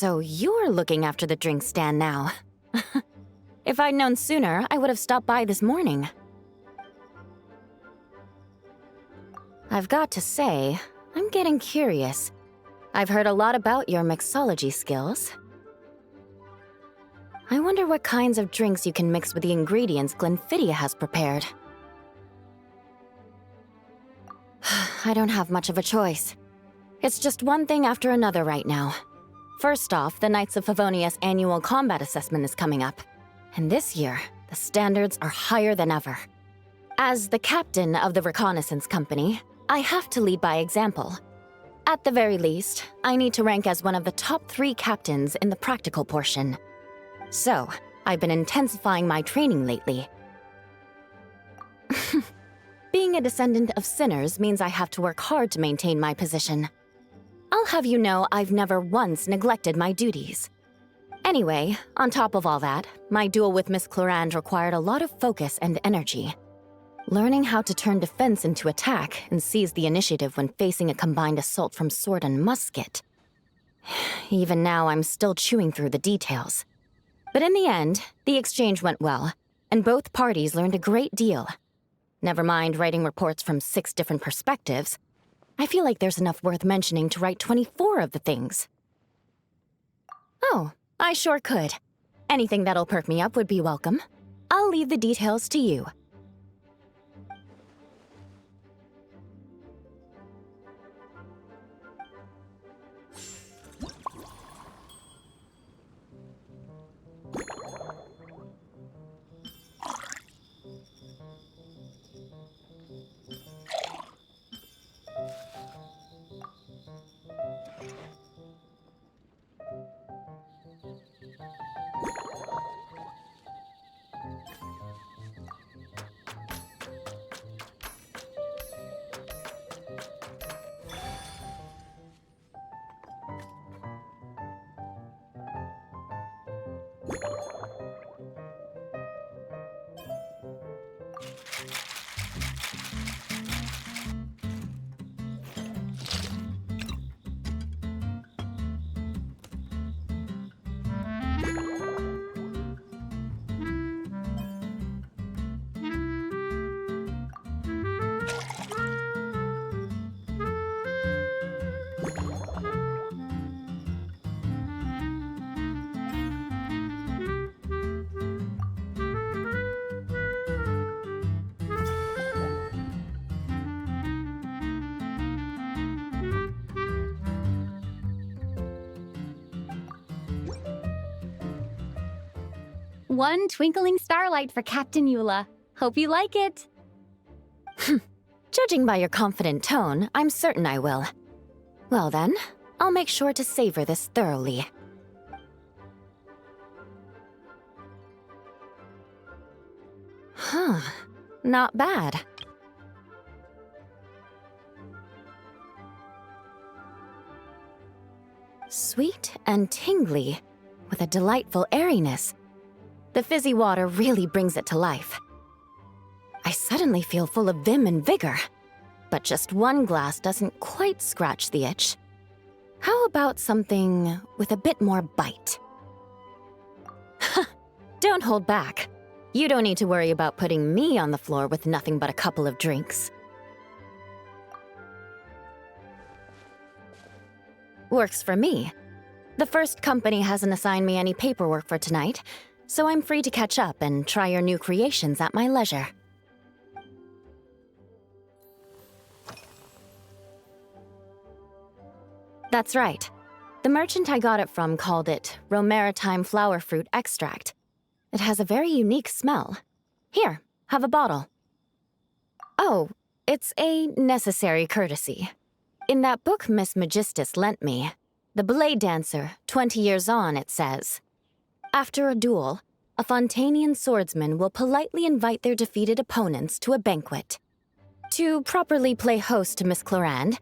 So you're looking after the drink stand now. If I'd known sooner, I would have stopped by this morning. I've got to say, I'm getting curious. I've heard a lot about your mixology skills. I wonder what kinds of drinks you can mix with the ingredients Glenfiddich has prepared. I don't have much of a choice. It's just one thing after another right now. First off, the Knights of Favonia's annual combat assessment is coming up. And this year, the standards are higher than ever. As the captain of the reconnaissance company, I have to lead by example. At the very least, I need to rank as one of the top 3 captains in the practical portion. So, I've been intensifying my training lately. Being a descendant of sinners means I have to work hard to maintain my position. I'll have you know I've never once neglected my duties. Anyway, on top of all that, my duel with Miss Clorand required a lot of focus and energy. Learning how to turn defense into attack and seize the initiative when facing a combined assault from sword and musket. Even now, I'm still chewing through the details. But in the end, the exchange went well, and both parties learned a great deal. Never mind writing reports from 6 different perspectives, I feel like there's enough worth mentioning to write 24 of the things. Oh, I sure could. Anything that'll perk me up would be welcome. I'll leave the details to you. One twinkling starlight for Captain Eola. Hope you like it. Judging by your confident tone, I'm certain I will. Well then, I'll make sure to savor this thoroughly. Huh, not bad. Sweet and tingly, with a delightful airiness. The fizzy water really brings it to life. I suddenly feel full of vim and vigor, but just one glass doesn't quite scratch the itch. How about something with a bit more bite? Don't hold back. You don't need to worry about putting me on the floor with nothing but a couple of drinks. Works for me. The first company hasn't assigned me any paperwork for tonight, so I'm free to catch up and try your new creations at my leisure. That's right. The merchant I got it from called it Romaritime Flower Fruit Extract. It has a very unique smell. Here, have a bottle. Oh, it's a necessary courtesy. In that book Miss Magistus lent me, The Blade Dancer, 20 Years On, it says, after a duel, a Fontanian swordsman will politely invite their defeated opponents to a banquet. To properly play host to Miss Clorand,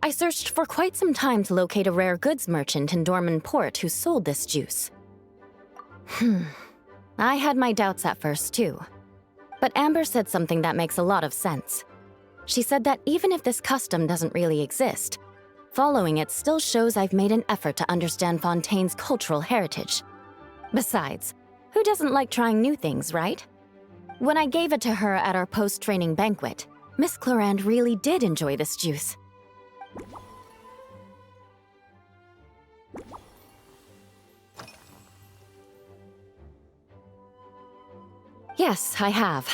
I searched for quite some time to locate a rare goods merchant in Dorman Port who sold this juice. I had my doubts at first, too. But Amber said something that makes a lot of sense. She said that even if this custom doesn't really exist, Following it still shows I've made an effort to understand Fontaine's cultural heritage. Besides, who doesn't like trying new things, right? When I gave it to her at our post-training banquet, Miss Clorand really did enjoy this juice. Yes, I have.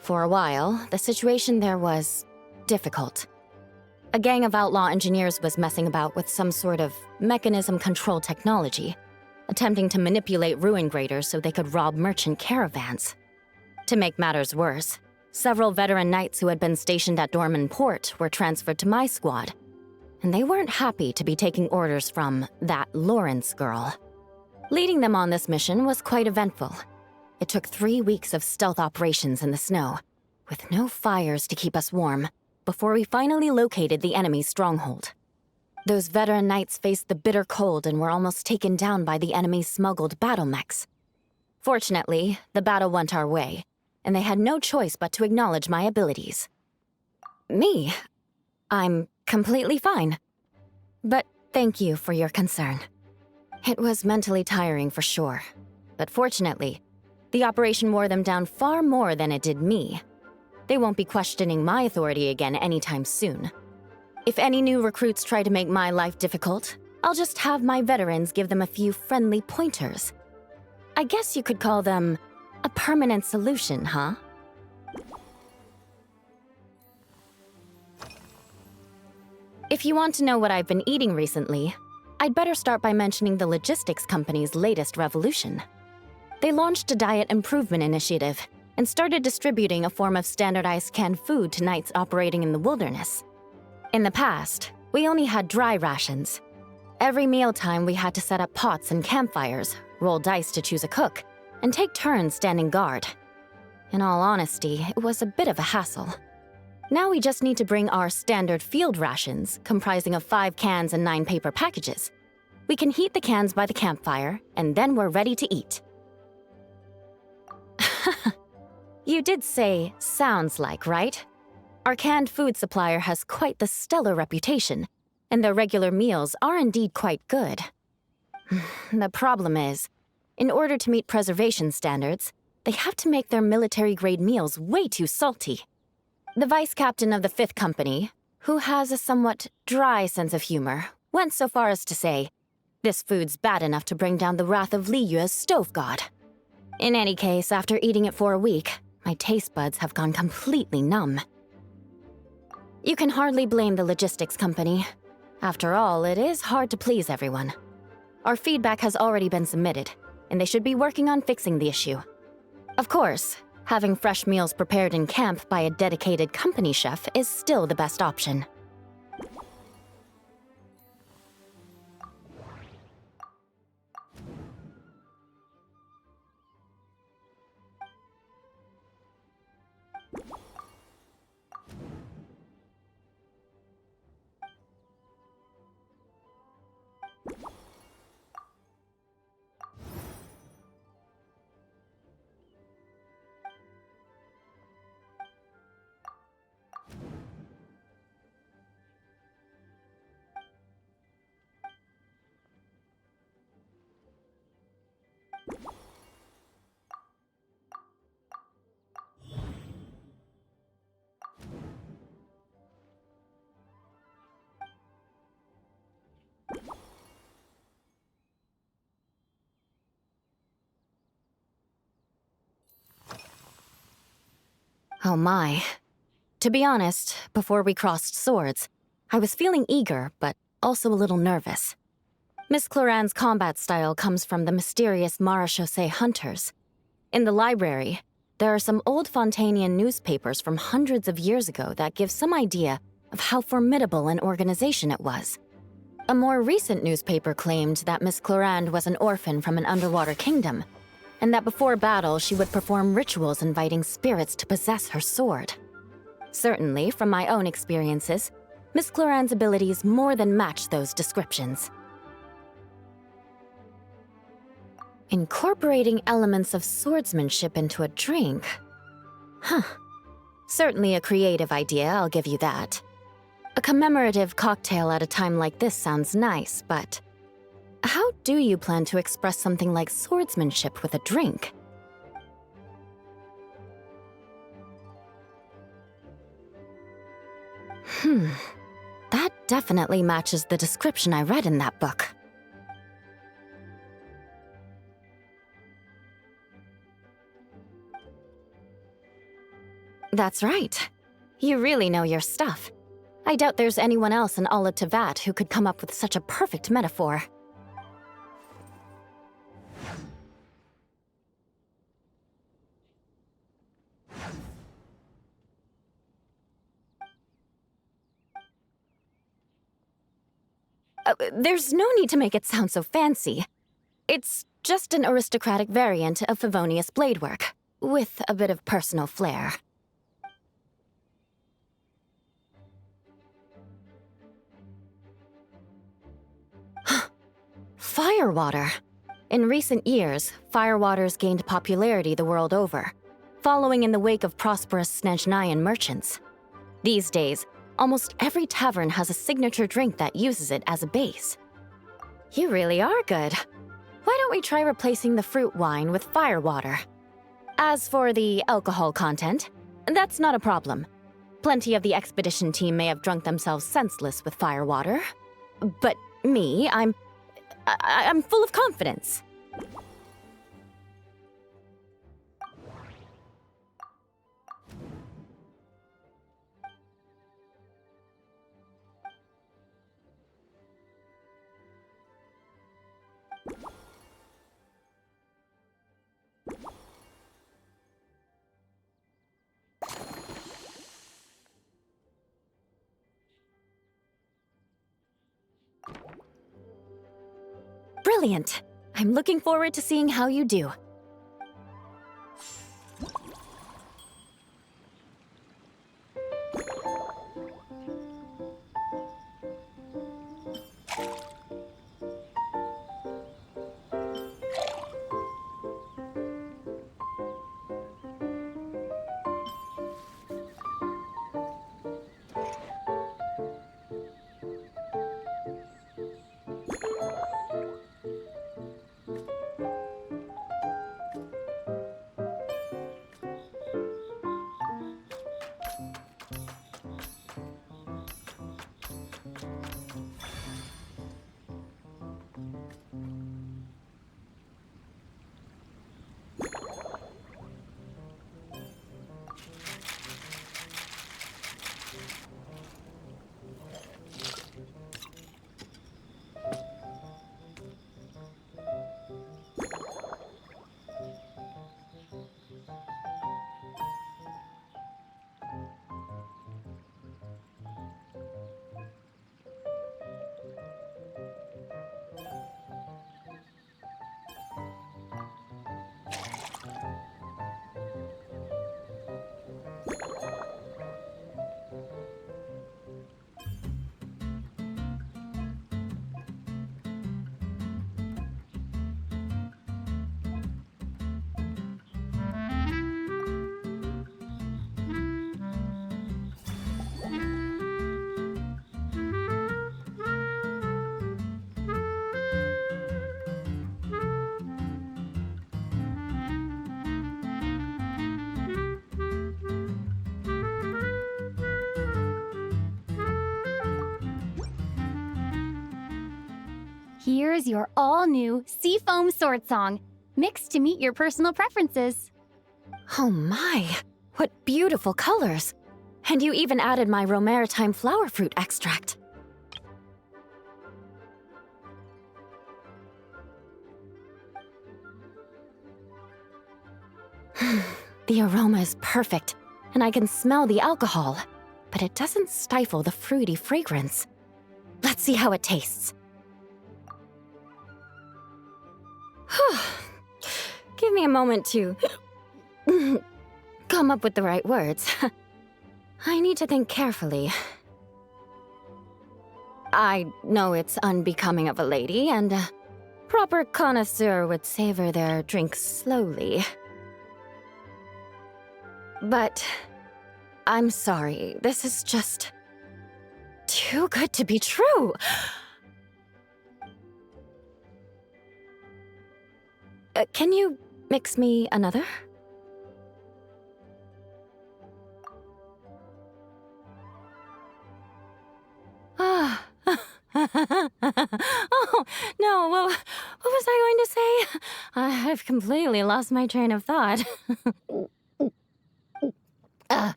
For a while, the situation there was difficult. A gang of outlaw engineers was messing about with some sort of mechanism control technology, attempting to manipulate ruin graders so they could rob merchant caravans. To make matters worse, several veteran knights who had been stationed at Dorman Port were transferred to my squad, and they weren't happy to be taking orders from that Lawrence girl. Leading them on this mission was quite eventful. It took 3 weeks of stealth operations in the snow, with no fires to keep us warm, before we finally located the enemy's stronghold. Those veteran knights faced the bitter cold and were almost taken down by the enemy's smuggled battle mechs. Fortunately, the battle went our way, and they had no choice but to acknowledge my abilities. Me? I'm completely fine. But thank you for your concern. It was mentally tiring for sure, but fortunately, the operation wore them down far more than it did me. They won't be questioning my authority again anytime soon. If any new recruits try to make my life difficult, I'll just have my veterans give them a few friendly pointers. I guess you could call them a permanent solution, huh? If you want to know what I've been eating recently, I'd better start by mentioning the logistics company's latest revolution. They launched a diet improvement initiative and started distributing a form of standardized canned food to knights operating in the wilderness. In the past, we only had dry rations. Every mealtime we had to set up pots and campfires, roll dice to choose a cook, and take turns standing guard. In all honesty, it was a bit of a hassle. Now we just need to bring our standard field rations, comprising of 5 cans and 9 paper packages. We can heat the cans by the campfire, and then we're ready to eat. You did say, sounds like, right? Our canned food supplier has quite the stellar reputation, and their regular meals are indeed quite good. The problem is, in order to meet preservation standards, they have to make their military-grade meals way too salty. The vice captain of the 5th Company, who has a somewhat dry sense of humor, went so far as to say, "This food's bad enough to bring down the wrath of Li Yue's stove god." In any case, after eating it for a week, my taste buds have gone completely numb. You can hardly blame the logistics company. After all, it is hard to please everyone. Our feedback has already been submitted, and they should be working on fixing the issue. Of course, having fresh meals prepared in camp by a dedicated company chef is still the best option. Oh my. To be honest, before we crossed swords, I was feeling eager, but also a little nervous. Miss Clorand's combat style comes from the mysterious Marechaussee hunters. In the library, there are some old Fontainian newspapers from hundreds of years ago that give some idea of how formidable an organization it was. A more recent newspaper claimed that Miss Clorand was an orphan from an underwater kingdom, and that before battle she would perform rituals inviting spirits to possess her sword. Certainly, from my own experiences, Miss Clorand's abilities more than match those descriptions. Incorporating elements of swordsmanship into a drink? Huh. Certainly a creative idea, I'll give you that. A commemorative cocktail at a time like this sounds nice, but how do you plan to express something like swordsmanship with a drink? That definitely matches the description I read in that book. That's right. You really know your stuff. I doubt there's anyone else in all of Tevat who could come up with such a perfect metaphor. There's no need to make it sound so fancy. It's just an aristocratic variant of Favonius bladework, with a bit of personal flair. Firewater. In recent years, firewaters gained popularity the world over, following in the wake of prosperous Snezhnayan merchants. These days, almost every tavern has a signature drink that uses it as a base. You really are good. Why don't we try replacing the fruit wine with firewater? As for the alcohol content, that's not a problem. Plenty of the expedition team may have drunk themselves senseless with firewater. But me, I'm full of confidence. Brilliant! I'm looking forward to seeing how you do. Here's your all-new Seafoam Sword Song, mixed to meet your personal preferences. Oh my, what beautiful colors! And you even added my Romaritime flower fruit extract. The aroma is perfect, and I can smell the alcohol, but it doesn't stifle the fruity fragrance. Let's see how it tastes. Give me a moment to come up with the right words. I need to think carefully. I know it's unbecoming of a lady, and a proper connoisseur would savor their drinks slowly. But I'm sorry, this is just too good to be true. Can you mix me another? Ah. Oh, no, what was I going to say? I've completely lost my train of thought.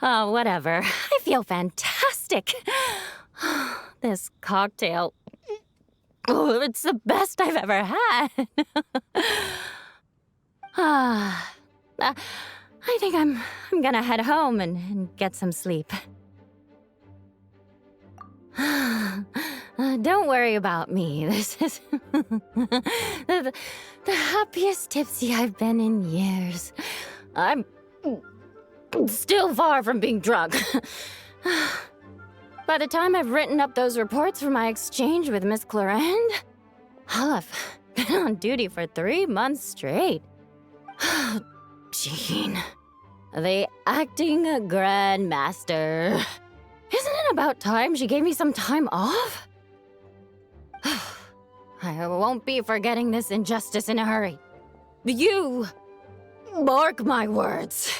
Whatever. I feel fantastic. This cocktail, oh, it's the best I've ever had. I think I'm gonna head home and get some sleep. Don't worry about me. This is the happiest tipsy I've been in years. I'm still far from being drunk. By the time I've written up those reports for my exchange with Miss Clarend, I'll have been on duty for 3 months straight. Jean, the acting grandmaster. Isn't it about time she gave me some time off? I won't be forgetting this injustice in a hurry. You mark my words.